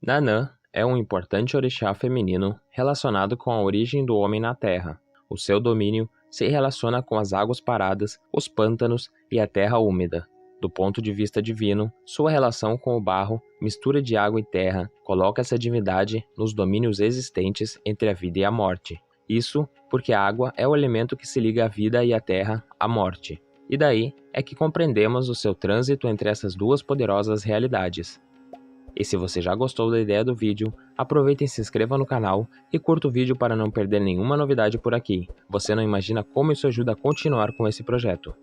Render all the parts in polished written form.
Nanã é um importante orixá feminino relacionado com a origem do homem na Terra. O seu domínio se relaciona com as águas paradas, os pântanos e a terra úmida. Do ponto de vista divino, sua relação com o barro, mistura de água e terra, coloca essa divindade nos domínios existentes entre a vida e a morte. Isso porque a água é o elemento que se liga à vida e à terra, à morte. E daí é que compreendemos o seu trânsito entre essas duas poderosas realidades. E se você já gostou da ideia do vídeo, aproveita e se inscreva no canal e curta o vídeo para não perder nenhuma novidade por aqui. Você não imagina como isso ajuda a continuar com esse projeto.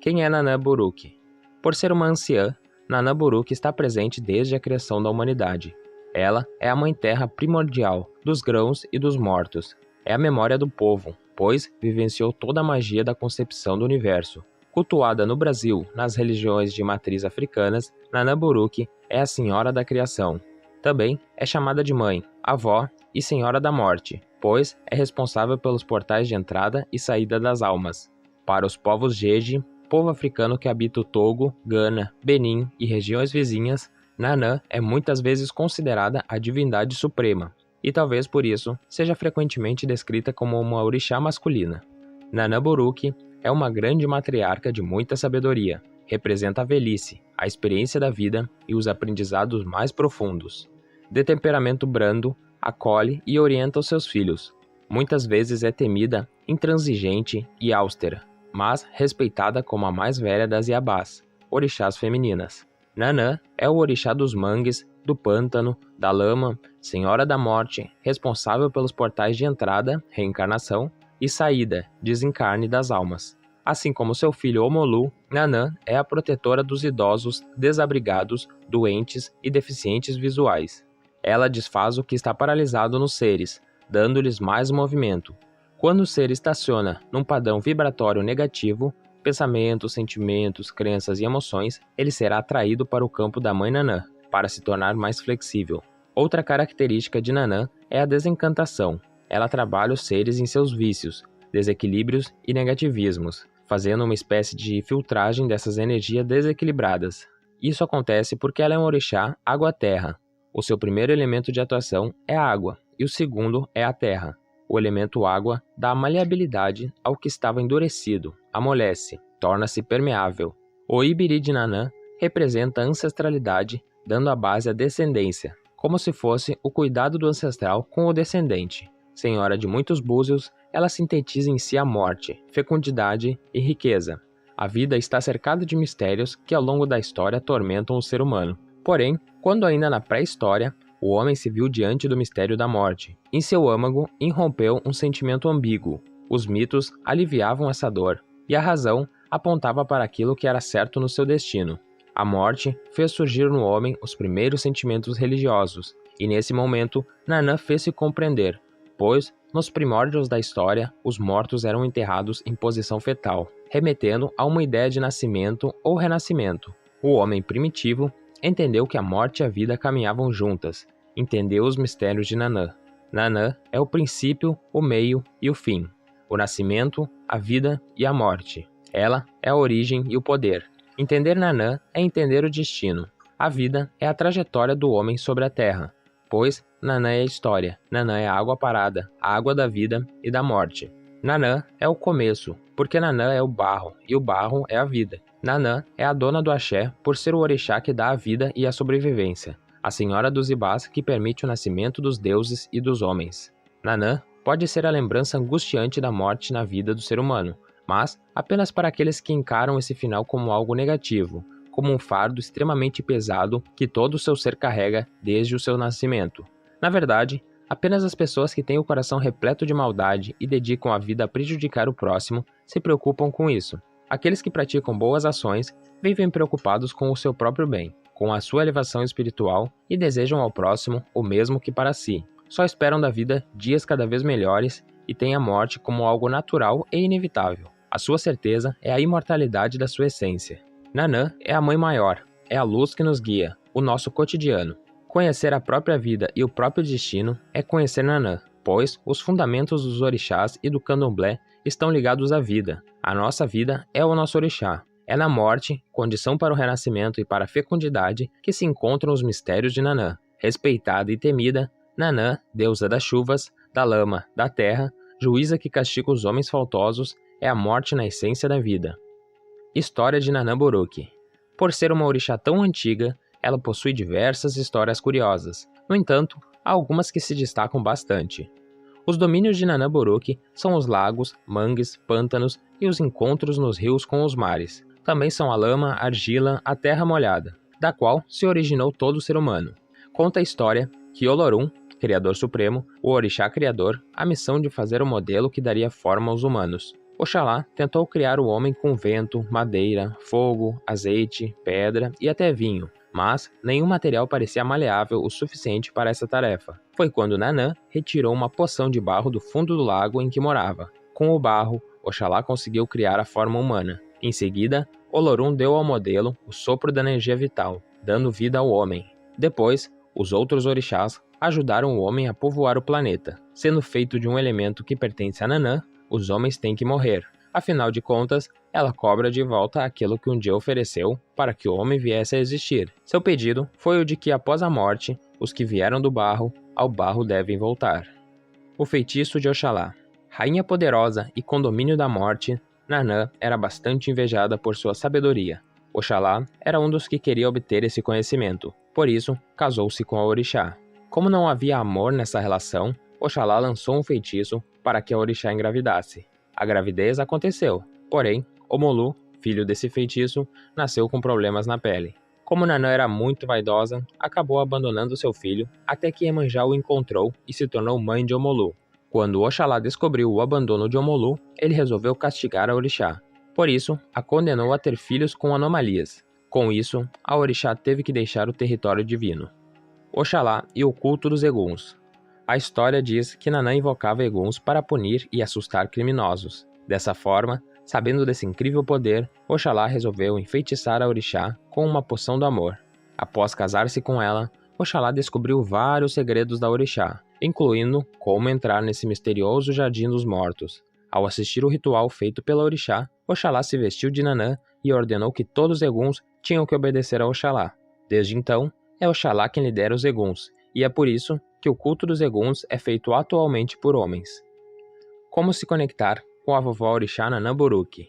Quem é Nanã Buruk? Por ser uma anciã, Nanã Buruk está presente desde a criação da humanidade. Ela é a Mãe Terra primordial, dos grãos e dos mortos. É a memória do povo, pois vivenciou toda a magia da concepção do universo. Cultuada no Brasil, nas religiões de matriz africanas, Nanã Buruk é a Senhora da Criação. Também é chamada de Mãe, Avó e Senhora da Morte, pois é responsável pelos portais de entrada e saída das almas. Para os povos Jeje, povo africano que habita o Togo, Gana, Benin e regiões vizinhas, Nanã é muitas vezes considerada a divindade suprema, e talvez por isso seja frequentemente descrita como uma orixá masculina. Nanã Buruk é uma grande matriarca de muita sabedoria, representa a velhice, a experiência da vida e os aprendizados mais profundos. De temperamento brando, acolhe e orienta os seus filhos. Muitas vezes é temida, intransigente e austera, mas respeitada como a mais velha das Iabás, orixás femininas. Nanã é o orixá dos mangues, do pântano, da lama, senhora da morte, responsável pelos portais de entrada, reencarnação, e saída, desencarne das almas. Assim como seu filho Omolu, Nanã é a protetora dos idosos, desabrigados, doentes e deficientes visuais. Ela desfaz o que está paralisado nos seres, dando-lhes mais movimento. Quando o ser estaciona num padrão vibratório negativo, pensamentos, sentimentos, crenças e emoções, ele será atraído para o campo da Mãe Nanã, para se tornar mais flexível. Outra característica de Nanã é a desencantação. Ela trabalha os seres em seus vícios, desequilíbrios e negativismos, fazendo uma espécie de filtragem dessas energias desequilibradas. Isso acontece porque ela é um orixá água-terra. O seu primeiro elemento de atuação é a água, e o segundo é a terra. O elemento água dá maleabilidade ao que estava endurecido, amolece, torna-se permeável. O Ibiri de Nanã representa a ancestralidade, dando à base a descendência, como se fosse o cuidado do ancestral com o descendente. Senhora de muitos búzios, ela sintetiza em si a morte, fecundidade e riqueza. A vida está cercada de mistérios que ao longo da história atormentam o ser humano. Porém, quando ainda na pré-história, o homem se viu diante do mistério da morte. Em seu âmago, irrompeu um sentimento ambíguo. Os mitos aliviavam essa dor, e a razão apontava para aquilo que era certo no seu destino. A morte fez surgir no homem os primeiros sentimentos religiosos, e nesse momento, Nanã fez-se compreender, pois, nos primórdios da história, os mortos eram enterrados em posição fetal, remetendo a uma ideia de nascimento ou renascimento. O homem primitivo entendeu que a morte e a vida caminhavam juntas, entendeu os mistérios de Nanã. Nanã é o princípio, o meio e o fim, o nascimento, a vida e a morte. Ela é a origem e o poder. Entender Nanã é entender o destino. A vida é a trajetória do homem sobre a terra, pois Nanã é a história, Nanã é a água parada, a água da vida e da morte. Nanã é o começo, porque Nanã é o barro, e o barro é a vida. Nanã é a dona do axé, por ser o orixá que dá a vida e a sobrevivência, a senhora dos ibás que permite o nascimento dos deuses e dos homens. Nanã pode ser a lembrança angustiante da morte na vida do ser humano, mas apenas para aqueles que encaram esse final como algo negativo, como um fardo extremamente pesado que todo o seu ser carrega desde o seu nascimento. Na verdade, apenas as pessoas que têm o coração repleto de maldade e dedicam a vida a prejudicar o próximo se preocupam com isso. Aqueles que praticam boas ações vivem preocupados com o seu próprio bem, com a sua elevação espiritual e desejam ao próximo o mesmo que para si. Só esperam da vida dias cada vez melhores e têm a morte como algo natural e inevitável. A sua certeza é a imortalidade da sua essência. Nanã é a Mãe Maior, é a luz que nos guia, o nosso cotidiano. Conhecer a própria vida e o próprio destino é conhecer Nanã, pois os fundamentos dos orixás e do candomblé estão ligados à vida. A nossa vida é o nosso orixá. É na morte, condição para o renascimento e para a fecundidade, que se encontram os mistérios de Nanã. Respeitada e temida, Nanã, deusa das chuvas, da lama, da terra, juíza que castiga os homens faltosos, é a morte na essência da vida. História de Nanã Boruque. Por ser uma orixá tão antiga, ela possui diversas histórias curiosas. No entanto, há algumas que se destacam bastante. Os domínios de Nanã Boruque são os lagos, mangues, pântanos e os encontros nos rios com os mares. Também são a lama, a argila, a terra molhada, da qual se originou todo o ser humano. Conta a história que Olorum, Criador Supremo, o orixá criador, a missão de fazer o modelo que daria forma aos humanos. Oxalá tentou criar o homem com vento, madeira, fogo, azeite, pedra e até vinho, mas nenhum material parecia maleável o suficiente para essa tarefa. Foi quando Nanã retirou uma poção de barro do fundo do lago em que morava. Com o barro, Oxalá conseguiu criar a forma humana. Em seguida, Olorum deu ao modelo o sopro da energia vital, dando vida ao homem. Depois, os outros orixás ajudaram o homem a povoar o planeta. Sendo feito de um elemento que pertence a Nanã, os homens têm que morrer. Afinal de contas, ela cobra de volta aquilo que um dia ofereceu para que o homem viesse a existir. Seu pedido foi o de que após a morte, os que vieram do barro, ao barro devem voltar. O feitiço de Oxalá. Rainha poderosa e com domínio da morte, Nanã era bastante invejada por sua sabedoria. Oxalá era um dos que queria obter esse conhecimento, por isso casou-se com a orixá. Como não havia amor nessa relação, Oxalá lançou um feitiço para que a orixá engravidasse. A gravidez aconteceu, porém, Omolu, filho desse feitiço, nasceu com problemas na pele. Como Nanã era muito vaidosa, acabou abandonando seu filho até que Iemanjá o encontrou e se tornou mãe de Omolu. Quando Oxalá descobriu o abandono de Omolu, ele resolveu castigar a orixá. Por isso, a condenou a ter filhos com anomalias. Com isso, a orixá teve que deixar o território divino. Oxalá e o culto dos eguns. A história diz que Nanã invocava eguns para punir e assustar criminosos. Dessa forma, sabendo desse incrível poder, Oxalá resolveu enfeitiçar a orixá com uma poção do amor. Após casar-se com ela, Oxalá descobriu vários segredos da orixá, incluindo como entrar nesse misterioso jardim dos mortos. Ao assistir o ritual feito pela orixá, Oxalá se vestiu de Nanã e ordenou que todos os eguns tinham que obedecer a Oxalá. Desde então, é Oxalá quem lidera os eguns, e é por isso que o culto dos eguns é feito atualmente por homens. Como se conectar com a vovó orixá Nanã Boruque?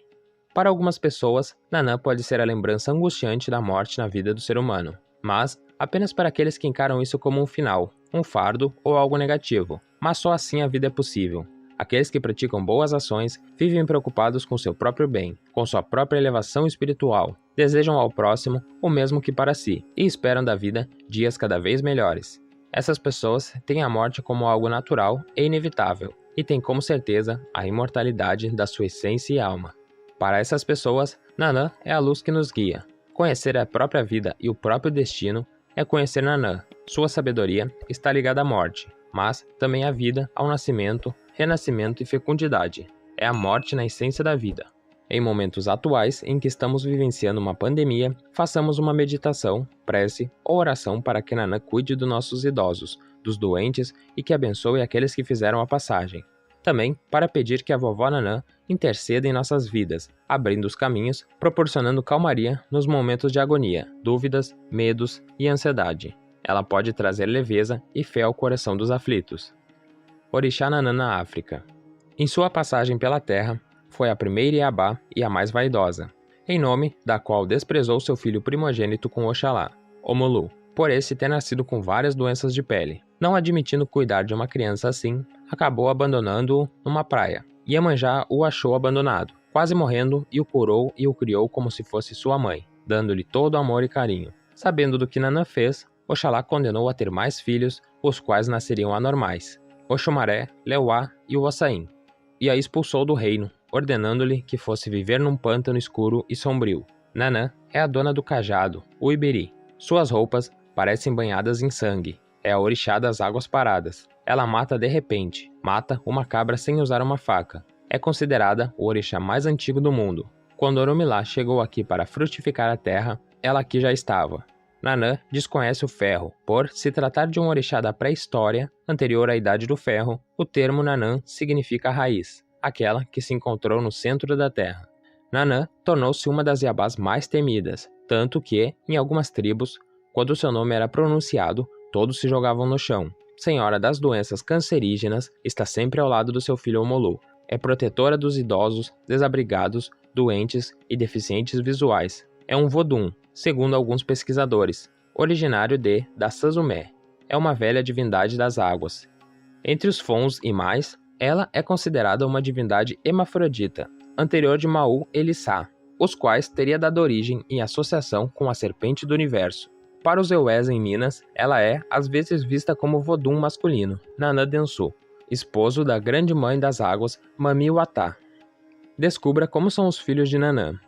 Para algumas pessoas, Nanã pode ser a lembrança angustiante da morte na vida do ser humano, mas apenas para aqueles que encaram isso como um final, um fardo ou algo negativo, mas só assim a vida é possível. Aqueles que praticam boas ações vivem preocupados com seu próprio bem, com sua própria elevação espiritual, desejam ao próximo o mesmo que para si e esperam da vida dias cada vez melhores. Essas pessoas têm a morte como algo natural e inevitável e têm como certeza a imortalidade da sua essência e alma. Para essas pessoas, Nanã é a luz que nos guia. Conhecer a própria vida e o próprio destino é conhecer Nanã. Sua sabedoria está ligada à morte, mas também à vida, ao nascimento, renascimento e fecundidade. É a morte na essência da vida. Em momentos atuais em que estamos vivenciando uma pandemia, façamos uma meditação, prece ou oração para que Nanã cuide dos nossos idosos, dos doentes e que abençoe aqueles que fizeram a passagem. Também para pedir que a vovó Nanã interceda em nossas vidas, abrindo os caminhos, proporcionando calmaria nos momentos de agonia, dúvidas, medos e ansiedade. Ela pode trazer leveza e fé ao coração dos aflitos. Orixá Nanã na África. Em sua passagem pela terra, foi a primeira Iabá e a mais vaidosa, em nome da qual desprezou seu filho primogênito com Oxalá, Omolu, por esse ter nascido com várias doenças de pele. Não admitindo cuidar de uma criança assim, acabou abandonando-o numa praia. Iemanjá o achou abandonado, quase morrendo, e o curou e o criou como se fosse sua mãe, dando-lhe todo amor e carinho. Sabendo do que Nanã fez, Oxalá condenou a ter mais filhos, os quais nasceriam anormais, Oxumaré, Leuá e o Ossain, e a expulsou do reino, ordenando-lhe que fosse viver num pântano escuro e sombrio. Nanã é a dona do cajado, o Ibiri. Suas roupas parecem banhadas em sangue. É a orixá das águas paradas. Ela mata de repente, mata uma cabra sem usar uma faca. É considerada o orixá mais antigo do mundo. Quando Orumilá chegou aqui para frutificar a terra, ela aqui já estava. Nanã desconhece o ferro. Por se tratar de um orixá da pré-história, anterior à Idade do Ferro, o termo Nanã significa raiz, aquela que se encontrou no centro da terra. Nanã tornou-se uma das Iabás mais temidas, tanto que, em algumas tribos, quando seu nome era pronunciado, todos se jogavam no chão. Senhora das doenças cancerígenas, está sempre ao lado do seu filho Omolu. É protetora dos idosos, desabrigados, doentes e deficientes visuais. É um Vodun, segundo alguns pesquisadores, originário da Sazumé. É uma velha divindade das águas. Entre os Fons e mais, ela é considerada uma divindade hermafrodita, anterior de Mau Elissá, os quais teria dado origem em associação com a serpente do universo. Para os Eués em Minas, ela é, às vezes, vista como Vodun masculino, Nanã Densu, esposo da grande mãe das águas, Mami Watá. Descubra como são os filhos de Nanã.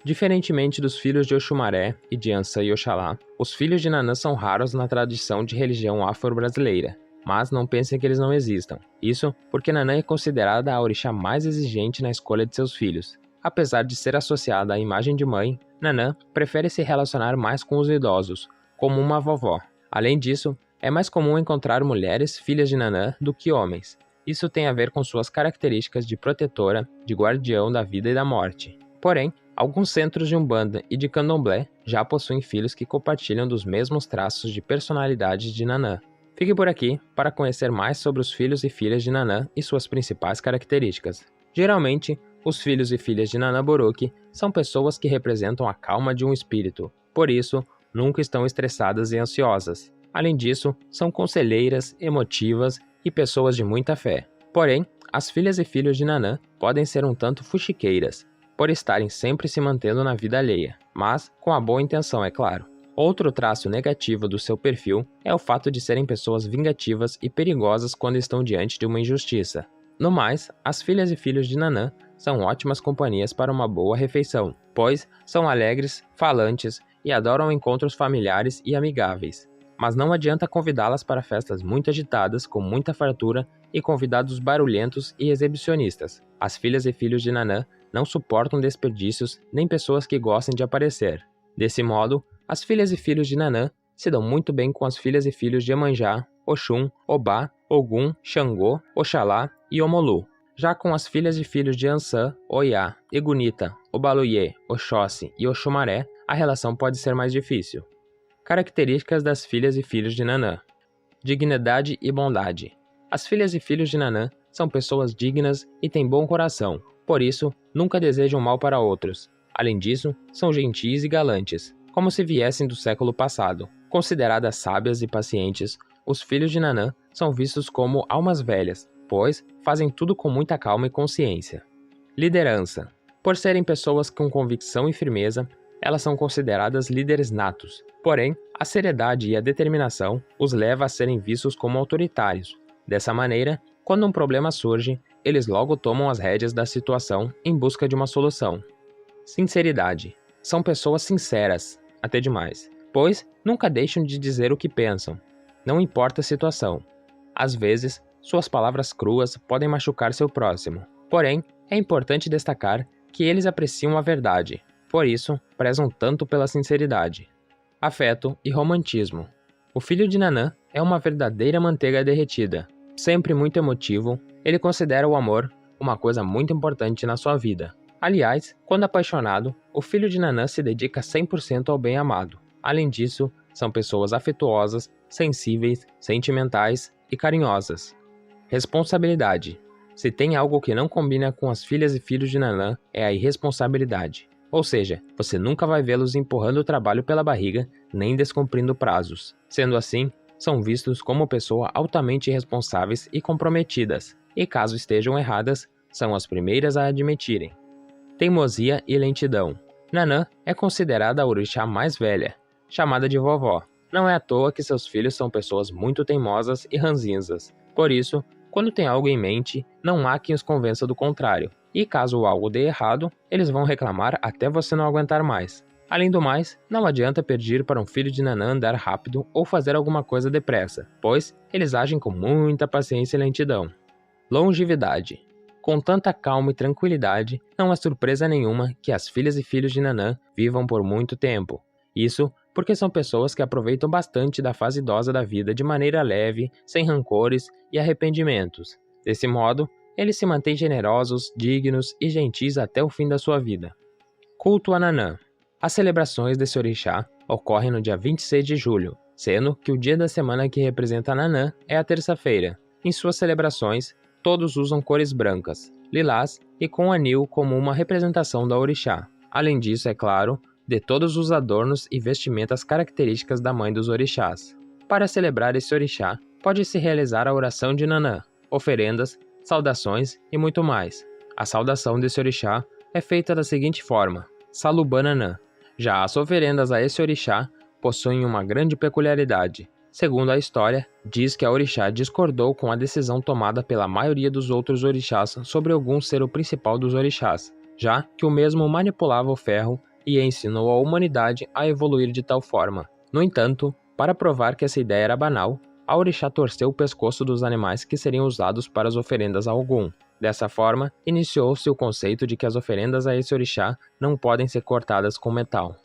Diferentemente dos filhos de Oxumaré e de Ansã e Oxalá, os filhos de Nanã são raros na tradição de religião afro-brasileira, mas não pensem que eles não existam. Isso porque Nanã é considerada a orixá mais exigente na escolha de seus filhos. Apesar de ser associada à imagem de mãe, Nanã prefere se relacionar mais com os idosos, como uma vovó. Além disso, é mais comum encontrar mulheres filhas de Nanã do que homens. Isso tem a ver com suas características de protetora, de guardião da vida e da morte. Porém, alguns centros de Umbanda e de Candomblé já possuem filhos que compartilham dos mesmos traços de personalidade de Nanã. Fique por aqui para conhecer mais sobre os filhos e filhas de Nanã e suas principais características. Geralmente, os filhos e filhas de Nanã Boruque são pessoas que representam a calma de um espírito, por isso, nunca estão estressadas e ansiosas. Além disso, são conselheiras, emotivas e pessoas de muita fé. Porém, as filhas e filhos de Nanã podem ser um tanto fuxiqueiras, por estarem sempre se mantendo na vida alheia, mas com a boa intenção, é claro. Outro traço negativo do seu perfil é o fato de serem pessoas vingativas e perigosas quando estão diante de uma injustiça. No mais, as filhas e filhos de Nanã são ótimas companhias para uma boa refeição, pois são alegres, falantes e adoram encontros familiares e amigáveis. Mas não adianta convidá-las para festas muito agitadas, com muita fartura e convidados barulhentos e exibicionistas. As filhas e filhos de Nanã não suportam desperdícios nem pessoas que gostem de aparecer. Desse modo, as filhas e filhos de Nanã se dão muito bem com as filhas e filhos de Iemanjá, Oxum, Obá, Ogum, Xangô, Oxalá e Omolu. Já com as filhas e filhos de Ansã, Oiá, Egunita, Obaluiê, Oxóssi e Oxumaré, a relação pode ser mais difícil. Características das filhas e filhos de Nanã. Dignidade e bondade. As filhas e filhos de Nanã são pessoas dignas e têm bom coração, por isso, nunca desejam mal para outros. Além disso, são gentis e galantes, como se viessem do século passado. Consideradas sábias e pacientes, os filhos de Nanã são vistos como almas velhas, pois fazem tudo com muita calma e consciência. Liderança. Por serem pessoas com convicção e firmeza, elas são consideradas líderes natos. Porém, a seriedade e a determinação os leva a serem vistos como autoritários. Dessa maneira, quando um problema surge, eles logo tomam as rédeas da situação em busca de uma solução. Sinceridade. São pessoas sinceras, até demais, pois nunca deixam de dizer o que pensam. Não importa a situação. Às vezes, suas palavras cruas podem machucar seu próximo. Porém, é importante destacar que eles apreciam a verdade. Por isso, prezam tanto pela sinceridade. Afeto e romantismo. O filho de Nanã é uma verdadeira manteiga derretida. Sempre muito emotivo, ele considera o amor uma coisa muito importante na sua vida. Aliás, quando apaixonado, o filho de Nanã se dedica 100% ao bem amado. Além disso, são pessoas afetuosas, sensíveis, sentimentais e carinhosas. Responsabilidade. Se tem algo que não combina com as filhas e filhos de Nanã, é a irresponsabilidade. Ou seja, você nunca vai vê-los empurrando o trabalho pela barriga, nem descumprindo prazos. Sendo assim, são vistos como pessoas altamente irresponsáveis e comprometidas, e caso estejam erradas, são as primeiras a admitirem. Teimosia e lentidão. Nanã é considerada a orixá mais velha, chamada de vovó. Não é à toa que seus filhos são pessoas muito teimosas e ranzinzas. Por isso, quando tem algo em mente, não há quem os convença do contrário. E caso algo dê errado, eles vão reclamar até você não aguentar mais. Além do mais, não adianta pedir para um filho de Nanã andar rápido ou fazer alguma coisa depressa, pois eles agem com muita paciência e lentidão. Longevidade. Com tanta calma e tranquilidade, não é surpresa nenhuma que as filhas e filhos de Nanã vivam por muito tempo. Isso porque são pessoas que aproveitam bastante da fase idosa da vida de maneira leve, sem rancores e arrependimentos. Desse modo, eles se mantêm generosos, dignos e gentis até o fim da sua vida. Culto a Nanã. As celebrações desse orixá ocorrem no dia 26 de julho, sendo que o dia da semana que representa Nanã é a terça-feira. Em suas celebrações, todos usam cores brancas, lilás e com anil como uma representação da orixá. Além disso, é claro, de todos os adornos e vestimentas características da mãe dos orixás. Para celebrar esse orixá, pode-se realizar a oração de Nanã, oferendas, saudações e muito mais. A saudação desse orixá é feita da seguinte forma: Salubá Nanã. Já as oferendas a esse orixá possuem uma grande peculiaridade. Segundo a história, diz que a orixá discordou com a decisão tomada pela maioria dos outros orixás sobre algum ser o principal dos orixás, já que o mesmo manipulava o ferro e ensinou a humanidade a evoluir de tal forma. No entanto, para provar que essa ideia era banal, a orixá torceu o pescoço dos animais que seriam usados para as oferendas a Ogum. Dessa forma, iniciou-se o conceito de que as oferendas a esse orixá não podem ser cortadas com metal.